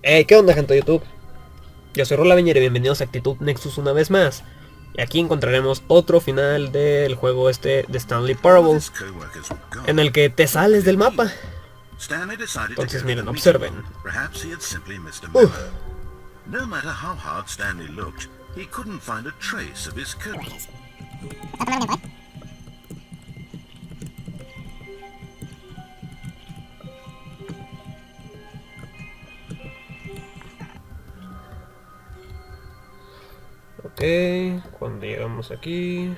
Hey, ¿qué onda, gente de YouTube? Yo soy Rola y bienvenidos a Actitud Nexus una vez más. Y aquí encontraremos otro final del juego este de Stanley Parable, en el que te sales del mapa. Entonces miren, observen. Uf. No matter how hard Stanley looked, he couldn't find a trace of his coat. Ok, cuando llegamos aquí...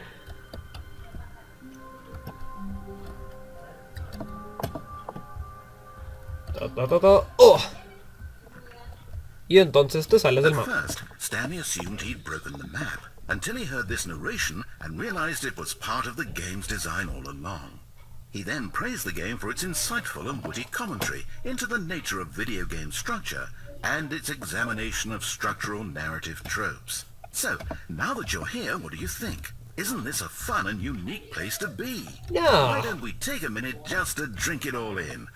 ¡Oh! Y entonces te sales del At mapa. first, Stanley assumed he'd broken the map, until he heard this narration and realized it was part of the game's design all along. He then praised the game for its insightful and witty commentary into the nature of video game structure and its examination of structural narrative tropes. So, now that you're here, what do you think? Isn't this a fun and unique place to be? Yeah. Why don't we take a minute just to drink it all in?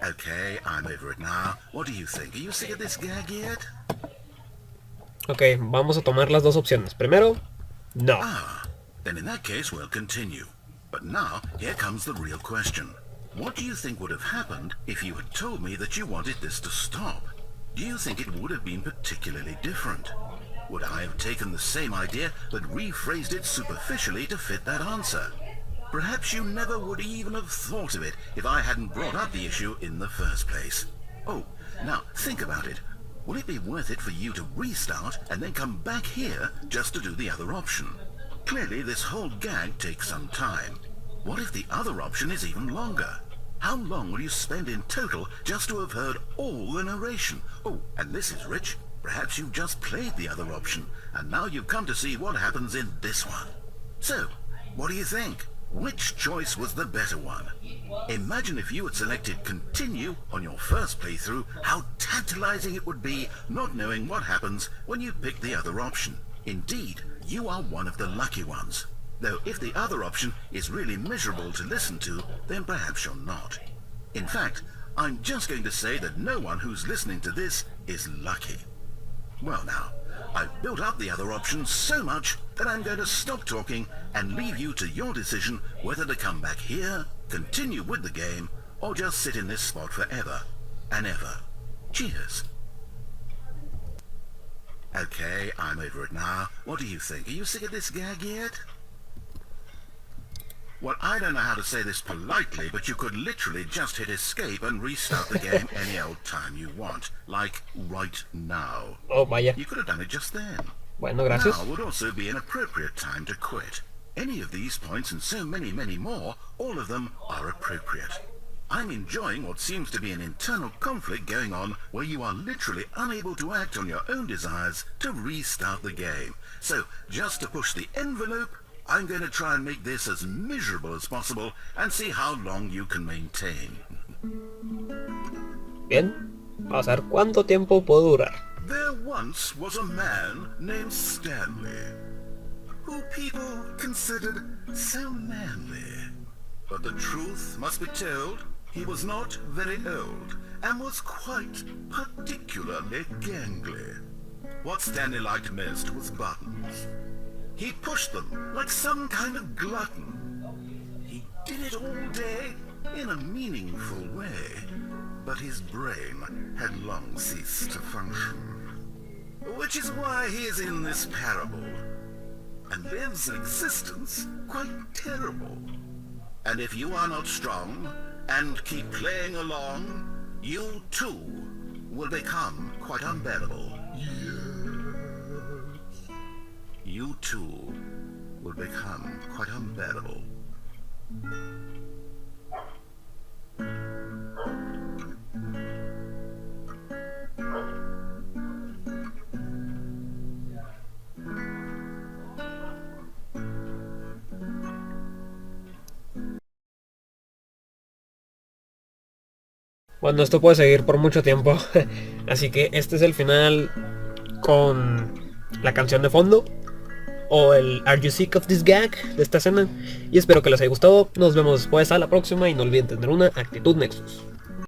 Okay, I'm over it now. What do you think? Are you sick of this gag yet? Ok, vamos a tomar las dos opciones. Primero, no. Then in that case we'll continue. But now, here comes the real question. What do you think would have happened if you had told me that you wanted this to stop? Do you think it would have been particularly different? Would I have taken the same idea but rephrased it superficially to fit that answer? Perhaps you never would even have thought of it if I hadn't brought up the issue in the first place. Oh, now think about it. Will it be worth it for you to restart and then come back here just to do the other option? Clearly this whole gag takes some time. What if the other option is even longer? How long will you spend in total just to have heard all the narration? Oh, and this is rich. Perhaps you've just played the other option, and now you've come to see what happens in this one. So, what do you think? Which choice was the better one? Imagine if you had selected continue on your first playthrough, how tantalizing it would be not knowing what happens when you pick the other option. Indeed, you are one of the lucky ones. Though if the other option is really miserable to listen to, then perhaps you're not. In fact, I'm just going to say that no one who's listening to this is lucky. Well now, I've built up the other options so much that I'm going to stop talking and leave you to your decision whether to come back here, continue with the game, or just sit in this spot forever and ever. Cheers. Okay, I'm over it now. What do you think? Are you sick of this gag yet? Well, I don't know how to say this politely, but you could literally just hit escape and restart the game any old time you want. Like, right now. Oh, vaya. You could have done it just then. Bueno, gracias. Now would also be an appropriate time to quit. Any of these points and so many, many more, all of them are appropriate. I'm enjoying what seems to be an internal conflict going on where you are literally unable to act on your own desires to restart the game. So, just to push the envelope, I'm going to try and make this as miserable as possible and see how long you can maintain. Bien, vamos a ver cuánto tiempo puedo durar. There once was a man named Stanley, who people considered so manly. But the truth must be told, he was not very old and was quite particularly gangly. What Stanley liked most was buttons. He pushed them like some kind of glutton. He did it all day in a meaningful way, but his brain had long ceased to function. Which is why he is in this parable, and lives an existence quite terrible. And if you are not strong, and keep playing along, you too will become quite unbearable. You too will become quite unbearable. Bueno, esto puede seguir por mucho tiempo. Así que este es el final con la canción de fondo, o el Are You Sick of This Gag de esta escena. Y espero que les haya gustado. Nos vemos después a la próxima y no olviden tener una actitud Nexus.